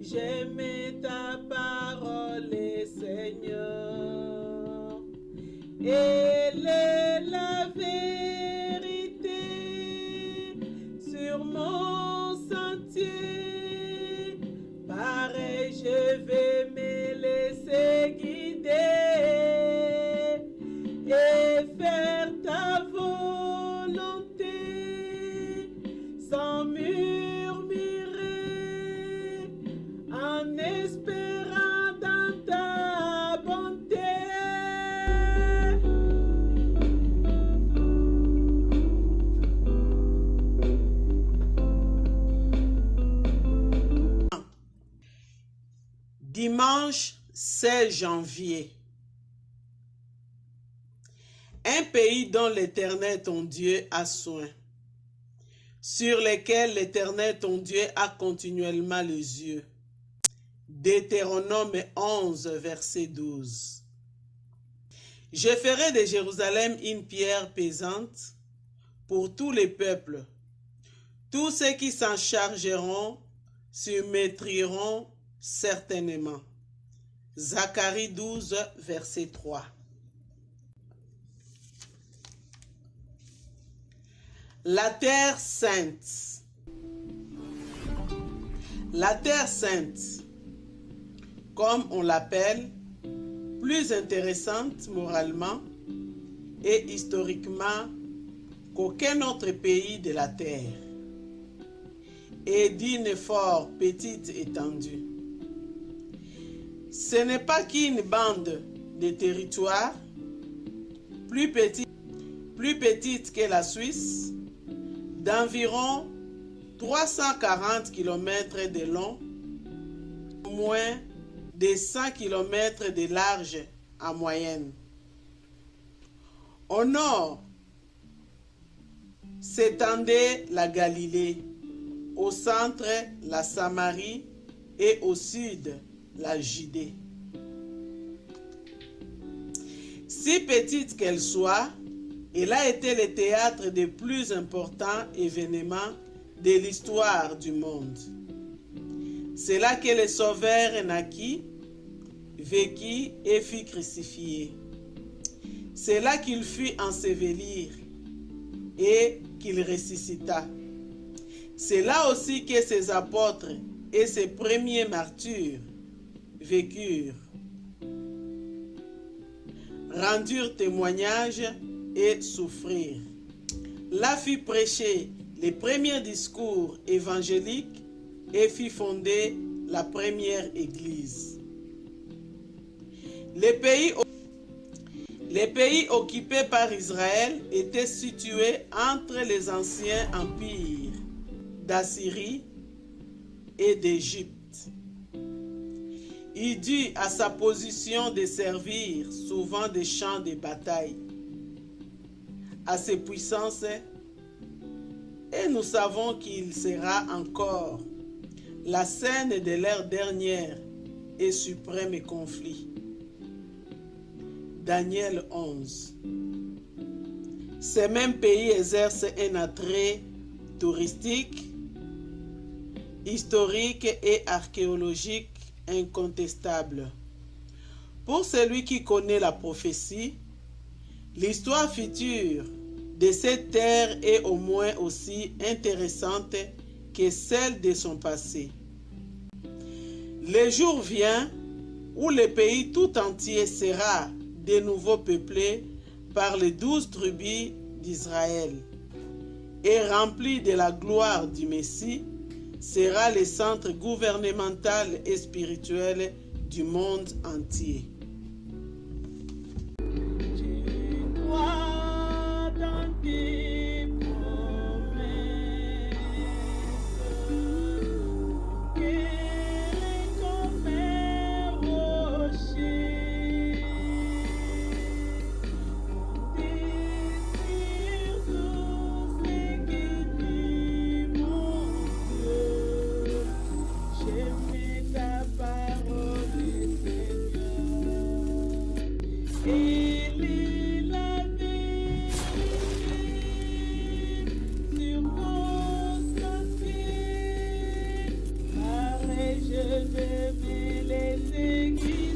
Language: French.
J'aimais ta parole, Seigneur. Elle est la vérité sur mon sentier. Pareil, je vais me laisser guider et faire ta volonté sans murmurer, en espérant dans ta bonté. Dimanche 16 janvier. Un pays dont l'Éternel ton Dieu a soin, sur lesquels l'Éternel ton Dieu a continuellement les yeux. Deutéronome 11, verset 12. Je ferai de Jérusalem une pierre pesante pour tous les peuples. Tous ceux qui s'en chargeront se maîtriseront certainement. Zacharie 12, verset 3. La terre sainte. La terre sainte, comme on l'appelle, plus intéressante moralement et historiquement qu'aucun autre pays de la terre, et d'une fort petite étendue. Ce n'est pas qu'une bande de territoire plus petite que la Suisse, d'environ 340 km de long, moins de 100 km de large en moyenne. Au nord s'étendait la Galilée, au centre la Samarie et au sud la Judée. Si petite qu'elle soit, elle a été le théâtre des plus importants événements de l'histoire du monde. C'est là que le Sauveur naquit, vécut et fut crucifié. C'est là qu'il fut enseveli et qu'il ressuscita. C'est là aussi que ses apôtres et ses premiers martyrs vécurent, rendirent témoignage et souffrirent. Là fut prêché les premiers discours évangéliques et fit fonder la première église. Les pays occupés par Israël étaient situés entre les anciens empires d'Assyrie et d'Égypte. Il dut à sa position de servir souvent des champs de bataille à ses puissances, et nous savons qu'il sera encore la scène de leur dernier et suprême conflit. Daniel 11. Ces mêmes pays exercent un attrait touristique, historique et archéologique incontestable. Pour celui qui connaît la prophétie, l'histoire future de cette terre est au moins aussi intéressante que celle de son passé. Le jour vient où le pays tout entier sera de nouveau peuplé par les 12 tribus d'Israël et rempli de la gloire du Messie, sera le centre gouvernemental et spirituel du monde entier. J'aimais ta parole, Seigneur. vais me laisser guider.